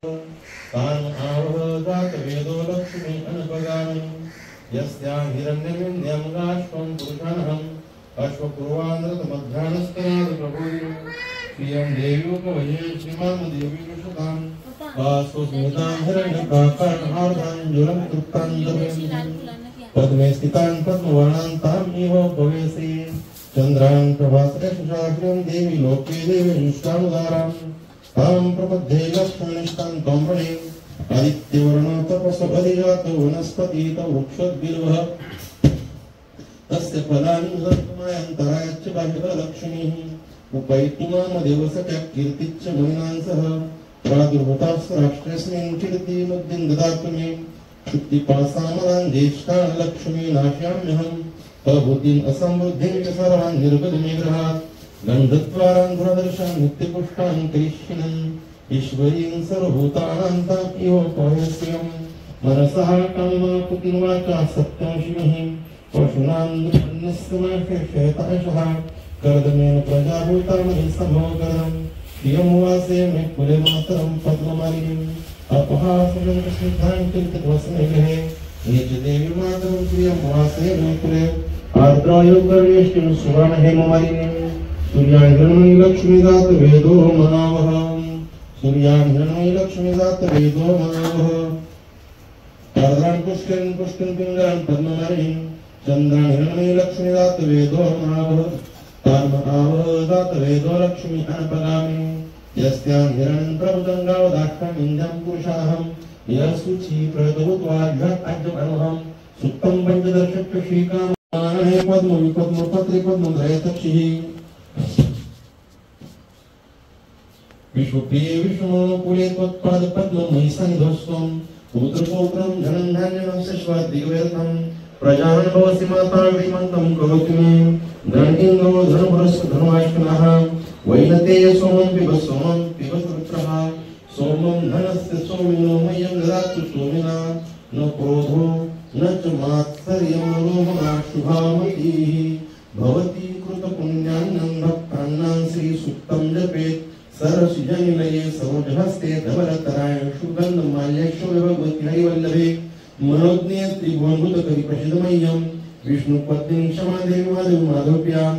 तान् आवहदात वेदो लक्ष्मी अनपगामि यस्यां हिरण्यविन्द्यं राष्ट्रं पुरुषानहम् अश्वपूर्वान्द्रतमध्यानस्तनाद प्रभुः श्रियं देव्योपवये श्रीमान् देवी कृषतां वासुस्मितां हिरण्यकाकर्णार्धाञ्जुलं तृप्तां पद्मे स्थितां पद्मवर्णान्ताम् इव भवेसि चन्द्रां प्रभास्रशशाग्रं देवी लोके देवी जुष्टानुदारां तां प्रपद्ये लक्ष्मीनिष्ठां त्वं वणे आदित्यवर्णो तपसपदिजातो वनस्पतित वृक्षोद्भिर्वः तस्य फलानि उदन्तमायन्तरायच्च बाह्यलक्ष्मीः उपैतुमामदेव सख्या कीर्तिच्च मुनिनां सह प्रादुर्भूतास् राष्ट्रेऽस्मिन् कीर्तिमुद्दिं ददातु मे शुक्तिपासामदां ज्येष्ठां लक्ष्मी नाश्याम्यहम् अबुद्धिं असमृद्धिं च सर्वान् निर्गतमे गृहात् गन्धद्वारान्ध्रदर्शां नित्यपुष्टां करिष्यन् ईश्वरीं सर्वभूतानां ताम् इव पौयस्यं मनसः कामपुतिं वाचा सत्यं शिवः पशूनां दुःखन्यस्यमाशेषयताशः कर्दमेन प्रजाभूतामहि सम्भवकरम् श्रियमुवासे मे कुले मातरं पद्ममालिनीम् अपहासनं स्निग्धां कीर्तिवस्मे गृहे ये च देवी मातरं श्रियमुवासे मे कुले आर्द्रायो कर्णेष्टिं सुवर्णहेममालिनीम् सूर्याहिरण्मयी लक्ष्मीदात वेदो मनावः सूर्याहिरण्मयी लक्ष्मीदात वेदो मनावः आर्द्रां पुष्करं पिङ्गलां पद्ममालिनीं चन्द्राहिरण्मयी लक्ष्मीदात वेदो मनावः तान्मनावदात वेदो लक्ष्मी अनपगामि यस्यां हिरण्यं प्रभुजङ्गावदाष्टं इन्द्रं पुरुषाहं यस्सुचि प्रदोत्वाभ्यत् अज्ञमनुहं सुप्तं पञ्चदर्शक्यशीकां हे पद्मविपद्मपत्रे पद्मधरेतक्षिः विश्वप्रिये विष्णुमोनुकूले त्वत्पादपद्ममयि सन्निधस्त्वं पुत्रपौत्रं धनं धान्यं शश्वतदिव्यर्थं प्रजान् भवसि माता विष्मन्तं करोतु मे धनइन्द्रो धनपुरस्य धर्माष्टमः वैनतेय सोमं पिब पुत्रः सोमं धनस्य सोमिनो मह्यं ददातु सोमिना न क्रोधो न च मात्सर्यं रोमः शुभामतिः भवती कृतपुण्यान्नं भक्तानां श्रीसूक्तं जपेत् सरसिजनिलये सरोजहस्ते धवलतराय सुगन्धमाल्यक्षोभगवती मनोज्ञे त्रिभुवनभूतकरिप्रसिद्धमह्यं विष्णुपत्नी क्षमादेवी माधव्यां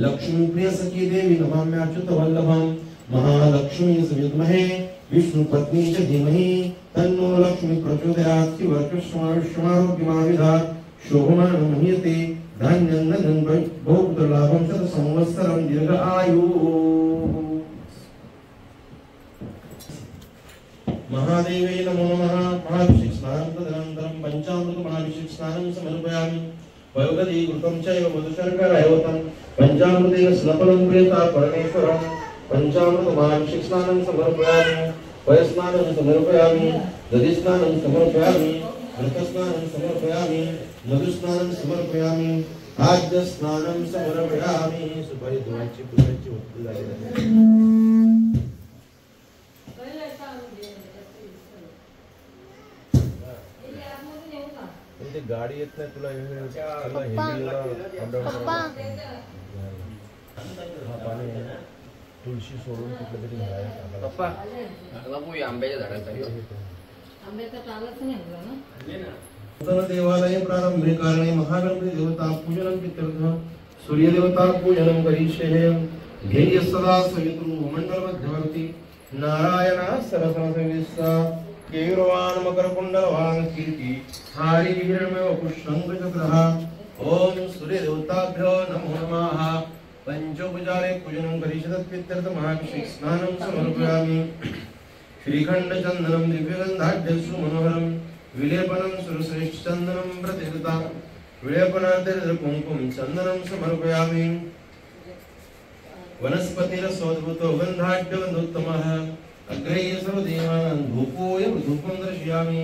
लक्ष्मीप्रिय सखी देवी नमाम्याच्युतवल्लभं महालक्ष्मी विद्महे विष्णुपत्नी च धीमहि तन्नो लक्ष्मी प्रचोदयात् शिवर्चस्मारोग्यमाविधात् शोभमानं हीयते धान्यं धनं भोक्तलाभं शतसंवत्सरं दीर्घ आयुः महादेवे नमो नमः महाभिषेक स्नानं तदनन्तरं पंचामृत महाभिषेक स्नानं समर्पयामि वयोगति कृतं चैव मधुशर्करायवतं पंचामृतेन स्नपनं प्रेता परमेश्वरं पंचामृत महाभिषेक स्नानं समर्पयामि वयस्नानं समर्पयामि दधिस्नानं समर्पयामि घृतस्नानं समर्पयामि मधुस्नानं समर्पयामि आद्यस्नानं समर्पयामि सुपरिद्वाच्य पुत्रच्य उत्तराय ते गाडी येत नाही तुला पाणी तुळशी सोडून कुठलं तरी पप्पा आंब्याच्या झाडाखाली आंब्याचा टाळच नाही ना देवालय प्रारंभे कारणे महागणपती देवता पूजनं पितृ सूर्य देवता पूजनं करिष्ये ध्येय सदा सवितृ मंडल मध्यवर्ती नारायण सरस्वती केरवान मकरकुंडलवान कीर्ति हारि हिरण्मय पुष्पंगचक्रः ओम सूर्य देवताभ्यो नमो नमः पंचोपचारे पूजनं करिष्यत् पितृ महाभिषेक स्नानं समर्पयामि श्रीखंड चंदनं दिव्यगंधाढ्यसु मनोहरं विलेपनं सुरश्रेष्ठ चंदनं प्रतिगता विलेपनार्थे कुंकुम चंदनं समर्पयामि वनस्पतिरसोद्भूतो गंधाढ्यगन्धोत्तमः अग्रे सर्वदेवानां धूपोऽयं धूपं दर्शयामि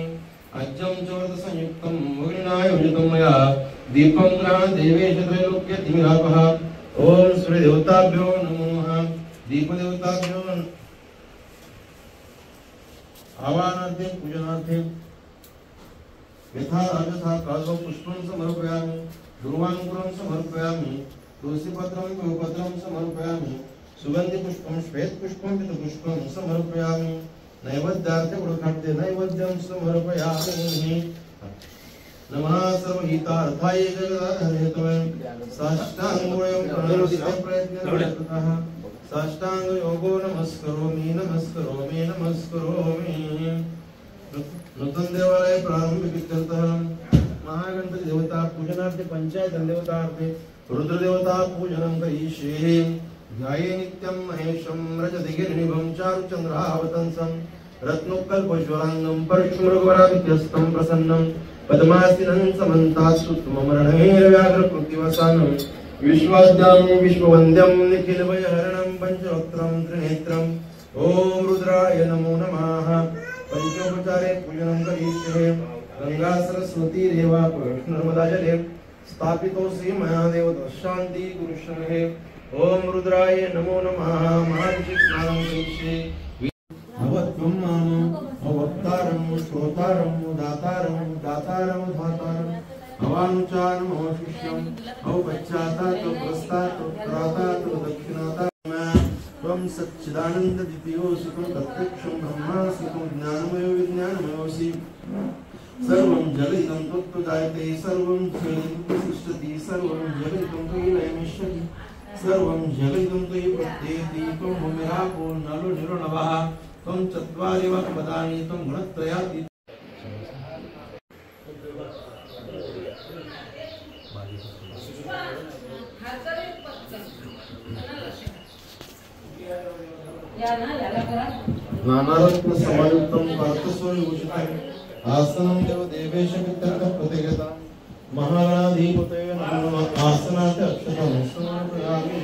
अज्जं च वर्तसंयुक्तं अग्निनाय उजितं मया दीपं गृहाण देवेश त्रैलोक्य तिमिरापः ओम सूर्यदेवताभ्यो नमो नमः दीपदेवताभ्यो आवाहनार्थे पूजनार्थे यथा राजथा कालो पुष्पं समर्पयामि दुर्वांकुरं समर्पयामि तुलसीपत्रं बिल्वपत्रं समर्पयामि सुगंधि पुष्पं श्वेत पुष्पं पित पुष्पं समर्पयामि नैवेद्यार्थे गुणखाद्य नैवेद्यं समर्पयामि नमः सर्वहितार्थाय जगदाधारे त्वं साष्टांगोऽयं प्रणतस्य प्रयत्नः साष्टांग योगो नमस्करोमि नमस्करोमि नमस्करोमि नूतन देवालय प्रारंभ इत्यर्थः महागणपति देवता पूजनार्थे पंचायत देवतार्थे रुद्र देवता पूजनं करिष्ये ध्याये नित्यं महेशं रजतगिरिनिभं चारुचन्द्रावतंसं रत्नोत्कल्पज्वराङ्गं परशुमृगवरादित्यस्तं प्रसन्नं पद्मासनं समन्तात्सुत्ममरणैर्व्याघ्रकृतिवसानं विश्वाद्यं विश्ववन्द्यं निखिलभयहरणं पञ्चवक्त्रं त्रिनेत्रम् ॐ रुद्राय नमो नमः पंचोपचारे पूजनं करिष्ये गंगा सरस्वती रेवा नर्मदा जले स्थापितोऽसि मया देव शान्ति गुरुशनहे ओम रुद्राय नमो नमः महाभिषेक स्नानं करिष्ये भवत्वं माम भवत्तारं श्रोतारं दातारं दातारं धातारं भवानुचारं शिष्यं अवपश्चातात् प्रस्तात् प्रातात् दक्षिणातात् त्वं सच्चिदानन्द द्वितीयोऽसि त्वं प्रत्यक्षं ब्रह्मासि त्वं ज्ञानमयो विज्ञानमयोऽसि सर्वं जगदिदं त्वत्प्रजायते सर्वं जगदिदं प्रतिष्ठति सर्वं जगदिदं त्वयि लयमिष्यति सर्वं जगदिदं त्वयि प्रत्येति त्वं भूमिरापो नलो निरो नभः त्वं चत्वारि वक्पदानि त्वं गुणत्रयातीत नानारत्न समायुक्तं पार्थस्वविभूषितं आसनं देव देवेश पितरः प्रतिगतं महागणाधिपतये नमः आसनात् अक्षतं समर्पयामि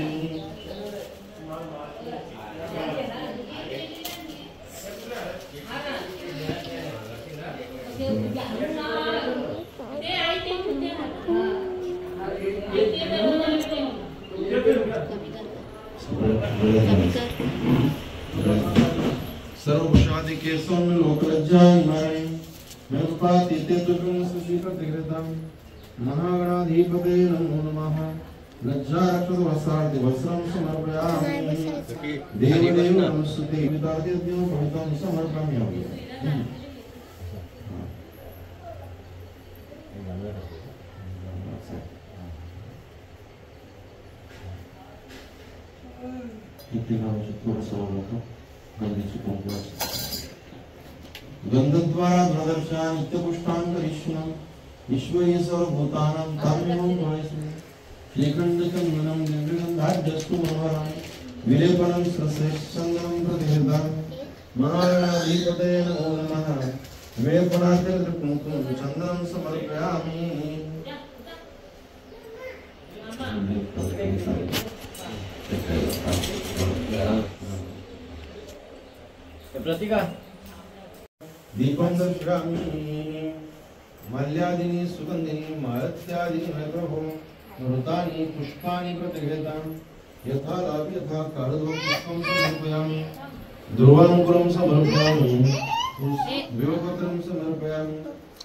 सर्वशादि के सोन लोक लज्जाय मारे मेरुपातीते तुगुण सुशील दिग्रतम महागणाधिपते नमो नमः लज्जा रक्षत वसार्ति वस्त्रं समर्पयामि देवदेव नमस्ते विदार्थियो भवितं समर्पयामि गंधद्वारा गुणदर्शा नित्यपुष्टान् करिष्यम् ईश्वरीय सर्वभूतानां काम्यं भवेस्मि श्रीखण्डचन्दनं निर्गन्धाढ्यस्तु मनोहरं विलेपनं श्रेष्ठचन्दनं प्रतिहृतं महागणाधिपतये नमो नमः विलेपनार्थं चन्दनं समर्पयामि प्रतीका दीपं दर्शयामि मल्यादिनी सुगंधिनी मालत्यादिनी मैं प्रभु मृतानि पुष्पाणि प्रतिगृहीतानि यथा लाभ यथा कालदो पुष्पं समर्पयामि ध्रुवानुकुरं समर्पयामि विवपत्रं समर्पयामि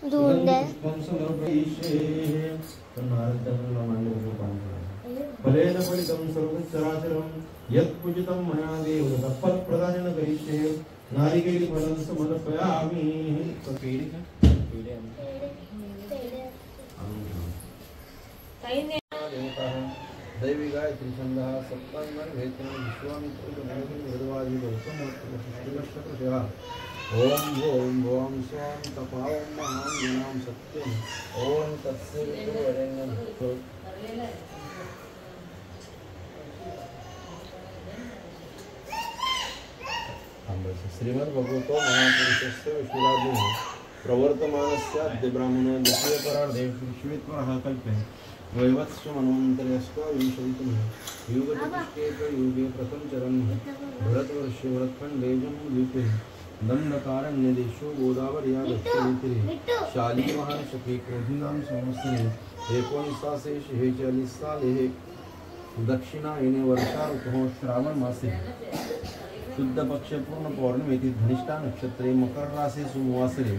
पुष्पं समर्पयिष्ये फलेन फलितं सर्वचराचरं यत् पूजितं मया देव तत्प्रदानेन करिष्ये नारिकेल फलं समर्पयामि दैवी गायत्री छंदः सप्तांगन वेतन विश्वामित्र वेदवादी गौतम ओम ओम ओम स्वाम तपाओम महां सत्यम ओम तत्सवितुर्वरेण्यं श्रीमद्भगवतो महापुरुषस्य विष्णुराज्ञः प्रवर्तमानस्याद्य ब्राह्मणे द्वितीयपरार्धे श्रीश्वेतवरः कल्पे वैवत्स्यमन्वन्तर्यस्त्वाविंशतितमे युगचतुष्टये प्रथमचरणे भरतवर्षे भरतखण्डे जम्बूद्वीपे दण्डकारण्यदेशो गोदावर्या दक्षिणतीरे शालीमहाशके क्रोधिनां संवत्सरे 1946 साले दक्षिणायने वर्षा ऋतुः श्रावण मासे शुद्ध पक्ष पूर्ण पौर्णिमेति धनिष्ठा नक्षत्रे मकर राशि सोमवासरे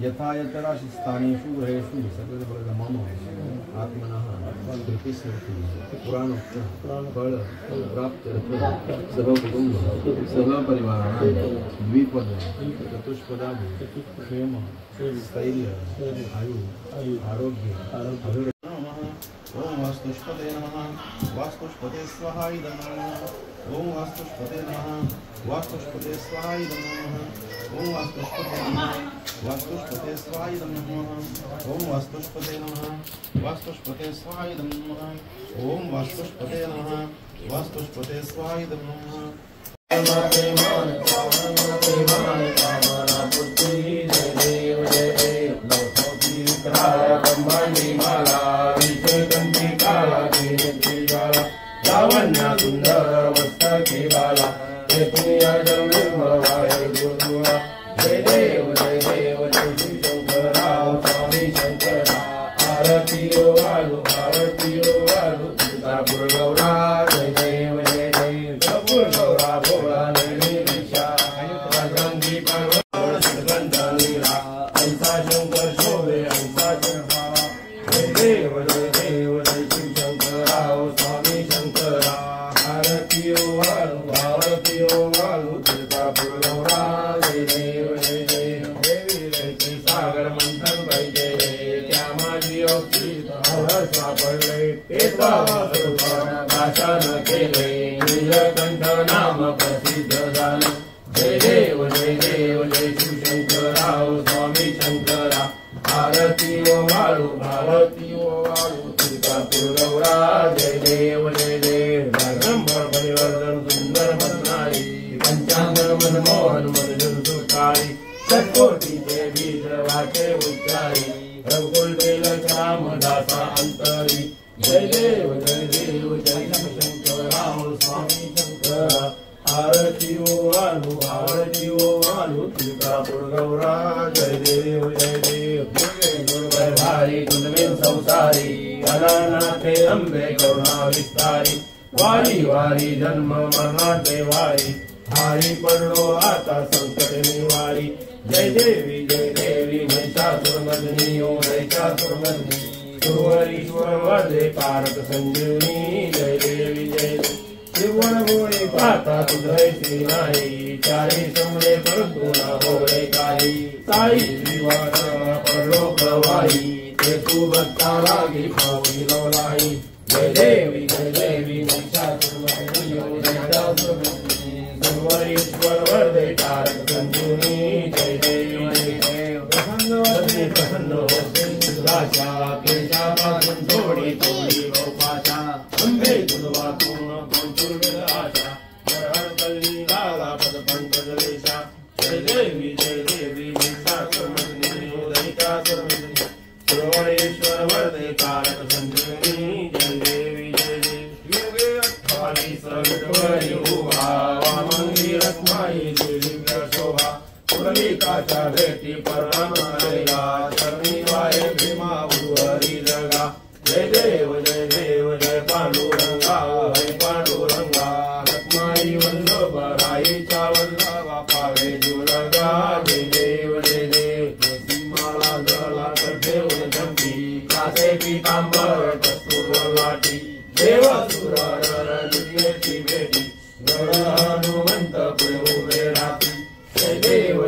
यथा यतराशि स्थानेषु ग्रहेषु सकलफलगमम् आत्मनः कृतिस्मृति पुराणोक्तः फल प्राप्त्यर्थः सह कुटुम्बः सह परिवाराः द्विपद चतुष्पदादि क्षेम स्थैर्य आयु आरोग्य अभिवृद्धि। ओम वास्तुष्पते नमः। वास्तुष्पते स्वाहा इदं नमः। ओम वास्तुष्पते नमः। वास्तुष्पते स्वाहा इदं नमः। ओम वास्तुष्पते नमः। वास्तुष्पते स्वाहा इदं नमः। ओम वास्तुष्पते नमः। वास्तुष्पते स्वाहा इदं नमः। ओम वास्तुष्पते नमः। वास्तुष्पते स्वाहा इदं नमः। लावण्या सुंदर मस्तके बाला हे पुण्या जन्मवाय गुरुवा जय देव जय शंकराव स्वामी शंकरा आरती ओ वालू सीतापुर गौरा जय देव कपूर गौरा भोला नैनी दिशा रंगी पर्वत सुगंध नीला ऐसा शंकर शोभे ऐसा शंकर जय देव शंकराव स्वामी शंकरा आरती ओ वालू सीतापुर गौरा जय देव देवी रैती सागर मंथन भाई जय त्या माझी सापडले भाषा न केले नीलकंठ नाम प्रसिद्ध झाले जय देव शिवशंकराव स्वामी शंकरा आरती ओ वालू सीतापुर गौरा जय देव ब्रह्मण परिवर्तन सुंदर मननारी पंचांगर मनमोहन मनजन सुखारी षटकोटीचे बीज वाचे उच्चारी रघुकुल बेल श्याम दासा अंतरी जय देव शंकराव स्वामी शंकरा आरती ओ वालू सीतापुर गौरा जय देव भारी तुलवेन संसारी अनानाथे अंबे करुणा विस्तारी वारी वारी जन्म मरणाचे वारी भारी पडलो आता संकट निवारी जय देवी महिषासुरमर्दिनी ओ महिषासुरमर्दिनी सुरवरीश्वर वरदे कारक संजीवनी जय देवी शिवण भोळे पाहता तुझैसी नाही चारी समरे परंतु ना होळे काही साई श्रीवास पडलो प्रवाही ते तू भक्ता लागी पावली लवलाई जय देवी महिषासुरमर्दिनी ओ महिषासुरमर्दिनी सुरवरीश्वर वरदे कारक संजीवनी जय देवी प्रसन्न होते तुझाच्या केशापासून थोडी गोपाच्या अंबे तुझवातून पंचुर्वेद आशा हरकल्ली लाला पद पंकजलेशा जय देवी महिषासुरमर्दिनी उदयिकासुरमर्दिनी सुरवणेश्वर वरदे कारक संजीवनी जय देवी युगे 28 विठ्ठली उभा वामंगी रत्नाई दिव्य शोभा पुरविकाच्या भेटी परमानंदला शरणीवाय भीमा उर्वरी जगा जय देव पांडुरंगा हरी पांडुरंगा रत्नाई वल्लभ राईच्या वल्लभा पावे जीवलगा जय देव सीमाला जला ठेवून झंपी कासे पीतांबर कस्तूर लाटी देवासुर दुर्गेची भेटी गड हनुमंत पुढे उभे राहती जय देव